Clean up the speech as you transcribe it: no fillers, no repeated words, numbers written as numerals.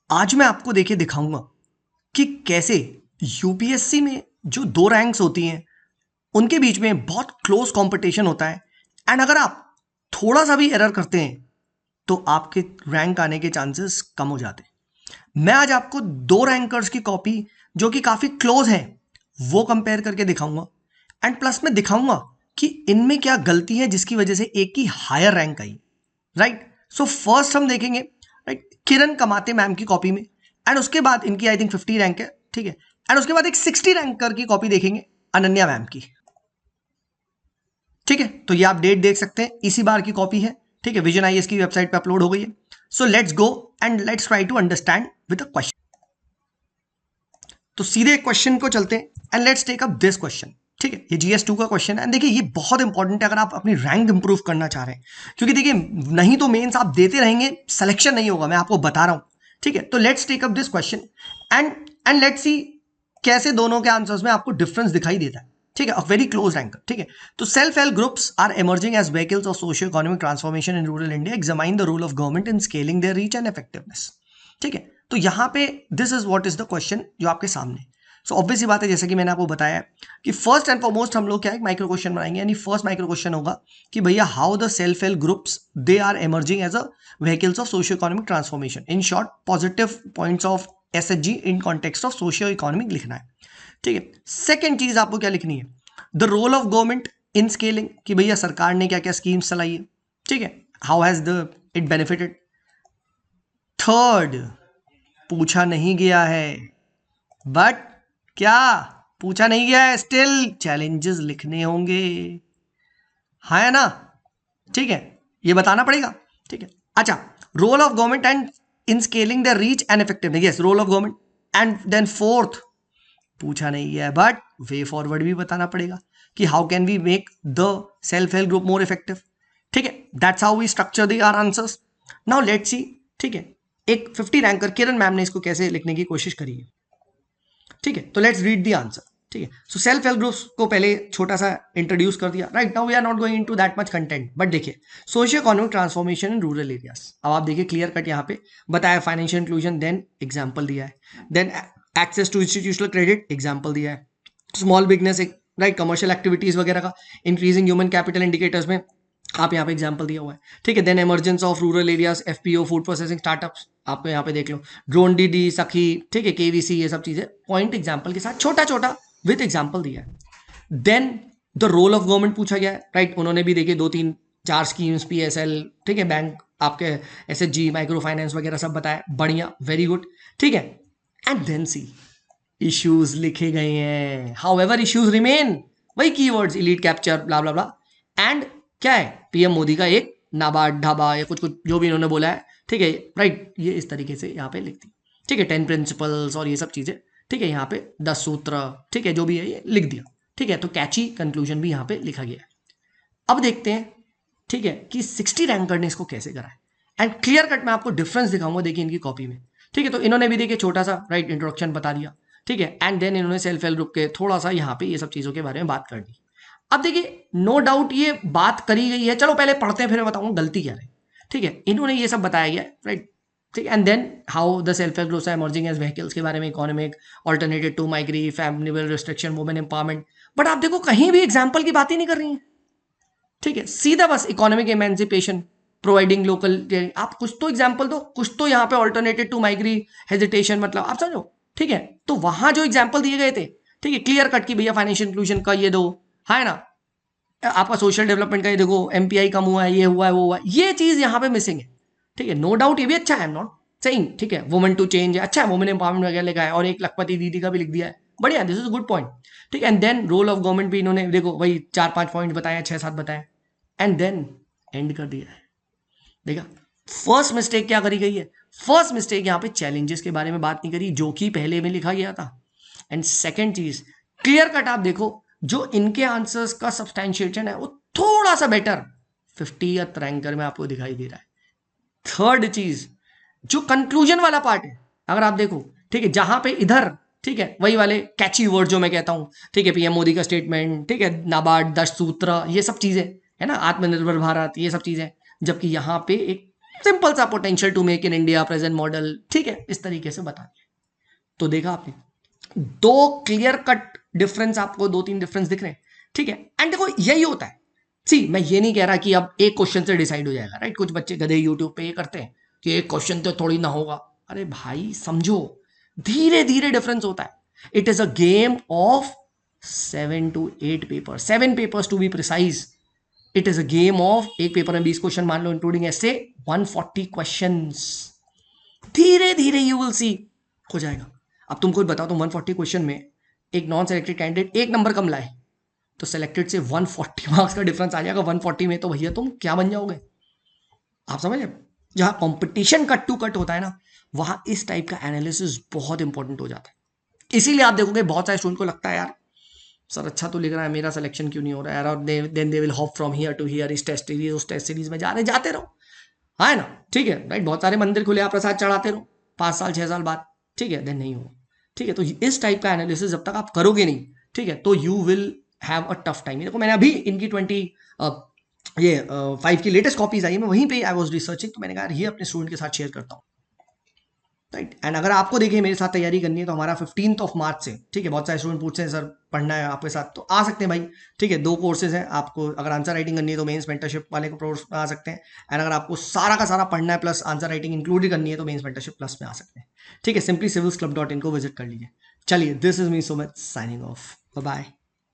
आज मैं आपको देखिए दिखाऊंगा कि कैसे यूपीएससी में जो दो रैंक्स होती हैं उनके बीच में बहुत क्लोज कंपटीशन होता है। एंड अगर आप थोड़ा सा भी एरर करते हैं तो आपके रैंक आने के चांसेस कम हो जाते हैं। मैं आज आपको दो रैंकर्स की कॉपी जो कि काफी क्लोज है वो कंपेयर करके दिखाऊंगा। एंड प्लस मैं दिखाऊंगा कि इनमें क्या गलती है जिसकी वजह से एक की हायर रैंक आई। राइट। सो फर्स्ट हम देखेंगे राइट किरण कमाते मैम की कॉपी में। एंड उसके बाद इनकी आई थिंक 50 रैंक है, ठीक है। एंड उसके बाद एक 60 रैंकर की कॉपी देखेंगे अनन्या मैम की, ठीक है। तो ये आप डेट देख सकते हैं, इसी बार की कॉपी है, ठीक है। विजन आईएएस की वेबसाइट पे अपलोड हो गई है। So let's go and let's try to understand with a question. तो सीधे क्वेश्चन को चलते हैं and let's take up this question, ठीक है। ये GS2 का क्वेश्चन है एंड देखिए ये बहुत इंपॉर्टेंट है अगर आप अपनी रैंक इंप्रूव करना चाह रहे हैं, क्योंकि देखिए नहीं तो मेंस आप देते रहेंगे, सिलेक्शन नहीं होगा, मैं आपको बता रहा हूं, ठीक है। तो let's take up this question and let's see कैसे दोनों के आंसर्स में आपको डिफरेंस दिखाई देता है, ठीक है। अ वेरी क्लोज रैंक, ठीक है। तो self help groups are emerging as vehicles of socio economic transformation in rural India. Examine the role of government in scaling their reach and effectiveness, ठीक है। तो यहां पे this is what is the question जो आपके सामने। So obvious ही बात है, जैसे कि मैंने आपको बताया कि फर्स्ट एंड फॉरमोस्ट हम लोग क्या है माइक्रो क्वेश्चन बनाएंगे। यानी फर्स्ट माइक्रो क्वेश्चन होगा कि भैया how the self help groups they are emerging as a vehicles of socio economic transformation. In short positive points of SHG in context of socio economic लिखना है, ठीक है। Second चीज आपको क्या लिखनी है, the role of government in scaling, कि भैया सरकार ने क्या क्या स्कीम्स चलाई है, ठीक है। How has the it benefited. Third पूछा नहीं गया है, बट क्या पूछा नहीं गया है, स्टिल चैलेंजेस लिखने होंगे, है ना, ठीक है। ये बताना पड़ेगा, ठीक है। अच्छा, role of government and in scaling the reach and effectiveness, yes role of government. And then fourth पूछा नहीं गया है बट वे फॉरवर्ड भी बताना पड़ेगा कि how can we make the self help group more effective, ठीक है। That's how we structure the our answers. Now let's see, ठीक है, एक 50 रैंकर किरण मैम ने इसको कैसे लिखने की कोशिश करी है, ठीक है। तो लेट्स रीड द आंसर, ठीक है। सो सेल्फ हेल्प ग्रुप्स को पहले छोटा सा इंट्रोड्यूस कर दिया। Right now we are not going into that much content, but देखिए socio economic transformation in rural areas. अब आप देखिए क्लियर कट यहाँ पे बताया, फाइनेंशियल इंक्लूजन, देन एग्जाम्पल दिया है, then access to institutional credit example दिया है, small business right commercial activities वगैरह का, इंक्रीजिंग ह्यूमन कैपिटल इंडिकेटर्स में आप यहाँ पे एग्जांपल दिया हुआ है, ठीक है। Then emergence of rural areas, FPO food processing startups, आप यहाँ पे देख लो, ड्रोन DD सखी, ठीक है, KVC, ये सब चीजें पॉइंट एग्जाम्पल के साथ छोटा छोटा विद एग्जाम्पल दिया है। Then the role of government पूछा गया है, राइट। उन्होंने भी देखिए 2 3 4 स्कीम्स, PSL, ठीक है, बैंक आपके SHG माइक्रो फाइनेंस वगैरह सब बताया, बढ़िया, वेरी गुड, ठीक है। एंड देन सी इश्यूज लिखे गए हैं, हाउएवर इश्यूज रिमेन, वही keywords elite capture blah blah blah. And क्या है, PM मोदी का एक नाबार्ड ढाबा या कुछ कुछ जो भी इन्होंने बोला है, ठीक है, राइट। ये इस तरीके से यहाँ पे लिख दी, ठीक है, 10 प्रिंसिपल्स और ये सब चीजें, ठीक है, यहाँ पे 10 सूत्र, ठीक है, जो भी है ये लिख दिया, ठीक है। तो कैची कंक्लूजन भी यहाँ पे लिखा गया है। अब देखते हैं, ठीक है, कि 60 रैंकर ने इसको कैसे करा है। एंड क्लियर कट मैं आपको डिफरेंस दिखाऊंगा, देखिए इनकी कॉपी में, ठीक है। तो इन्होंने भी देखिए छोटा सा राइट इंट्रोडक्शन बता दिया, ठीक है। एंड देन इन्होंने सेल्फ हेल्प ग्रुप के थोड़ा सा यहाँ पे ये सब चीजों के बारे में बात कर दी। अब देखिए नो डाउट ये बात करी गई है, चलो पहले पढ़ते हैं फिर मैं बताऊंगा गलती क्या है, ठीक है। इन्होंने ये सब बताया गया राइट, ठीक। And then how the self help groups are emerging as vehicles के बारे में, economic alternative to migration, family restriction, women empowerment. But आप देखो कहीं भी एग्जाम्पल की बात ही नहीं कर रही है, ठीक है, सीधा बस इकोनॉमिक एमेंसिपेशन, प्रोवाइडिंग लोकल, आप कुछ तो एग्जाम्पल दो, कुछ तो यहाँ पे ऑल्टरनेटिव टू माइग्री, हेजिटेशन, मतलब आप समझो, ठीक है। तो वहां जो एग्जाम्पल दिए गए थे, ठीक है, क्लियर कट की भैया फाइनेंशियल इंक्लूजन का ये दो, है ना, आपका सोशल डेवलपमेंट का ये देखो, MPI कम हुआ है, ये हुआ है, वो हुआ है, ये चीज यहाँ पे मिसिंग है, ठीक है। नो डाउट ये भी अच्छा है, आई एम नॉट सेइंग, ठीक है, वुमेन टू चेंज है, अच्छा है, वुमेन एम्पावरमेंट वगैरह लिखा है, और एक लखपति दीदी का भी लिख दिया है, बढ़िया, दिस इज गुड पॉइंट, ठीक है। And then role of government भी इन्होंने देखो वही 4 5 पॉइंट बताए, 6 7 बताए, एंड देन एंड कर दिया है। देखा फर्स्ट मिस्टेक क्या करी गई है, फर्स्ट मिस्टेक यहाँ पे चैलेंजेस के बारे में बात नहीं करी जो कि पहले में लिखा गया था। एंड सेकंड चीज क्लियर कट आप देखो जो इनके आंसर्स का सब्सटैंशिएशन है वो थोड़ा सा बेटर 50th रैंकर में आपको दिखाई दे रहा है। थर्ड चीज जो कंक्लूजन वाला पार्ट है, अगर आप देखो, ठीक है, जहां पे इधर, ठीक है, वही वाले कैची वर्ड जो मैं कहता हूं, ठीक है, PM मोदी का स्टेटमेंट, ठीक है, नाबार्ड, 10 सूत्र, ये सब चीजें है ना, आत्मनिर्भर भारत, ये सब चीजें, जबकि यहाँ पे एक सिंपल सा potential to make in India, present model, ठीक है, इस तरीके से बता दिया। तो देखा आपने, दो क्लियर कट डिफरेंस, आपको दो तीन डिफरेंस दिख रहे हैं, ठीक है। एंड देखो यही होता है, सी मैं ये नहीं कह रहा कि अब एक क्वेश्चन से डिसाइड हो जाएगा, राइट। कुछ बच्चे गधे यूट्यूब पे ये करते हैं कि एक क्वेश्चन तो थोड़ी ना होगा। अरे भाई समझो, धीरे धीरे डिफरेंस होता है। It is a game of 7 to 8 paper, 7 papers to be precise. It is a game of, एक पेपर में 20 क्वेश्चन मान लो इंक्लूडिंग ऐसे, 140 क्वेश्चंस। धीरे धीरे यू विल सी हो जाएगा। अब तुम खुद बताओ, तुम 140 क्वेश्चन में एक नॉन सेलेक्टेड कैंडिडेट एक नंबर कम लाए, तो सेलेक्टेड से 140 मार्क्स का डिफरेंस आ जाएगा 140 में, तो भैया तुम क्या बन जाओगे। आप समझ, जहां कंपटीशन कट टू कट होता है ना, वहां इस टाइप का एनालिसिस बहुत इंपॉर्टेंट हो जाता है। इसीलिए आप देखोगे बहुत सारे स्टूडेंट को लगता है यार सर अच्छा तो लिख रहा है, मेरा सिलेक्शन क्यों नहीं हो रहा है यार, और then they will hop from here to here, इस टेस्ट सीरीज उस टेस्ट सीरीज में जाते रहो, है ना, ठीक है, राइट। बहुत सारे मंदिर खुले, आप प्रसाद चढ़ाते रहो 5 साल 6 साल बाद, ठीक है, देन नहीं हो, ठीक है। तो इस टाइप का एनालिसिस जब तक आप करोगे नहीं, ठीक है, तो you will have a tough time. देखो मैंने अभी इनकी 5 की लेटेस्ट कॉपीज आई है, मैं वहीं पे आई वाज रिसर्चिंग, तो मैंने कहा ये अपने स्टूडेंट के साथ शेयर करता हूँ, राइट। एंड अगर आपको देखिए मेरे साथ तैयारी करनी है, तो हमारा 15 मार्च से, ठीक है, बहुत सारे स्टूडेंट पूछते हैं सर पढ़ना है आपके साथ, तो आ सकते हैं भाई, ठीक है। 2 कोर्सेज हैं, आपको अगर आंसर राइटिंग करनी है तो मेंस मेंटरशिप वाले को कोर्स में आ सकते हैं, एंड अगर आपको सारा का सारा पढ़ना है प्लस आंसर राइटिंग इंक्लूड करनी है तो मेंस मेंटरशिप प्लस में आ सकते हैं, ठीक है। सिंपली civilsclub.in को विजिट कर लीजिए। चलिए, this is me Sumit signing off, bye bye.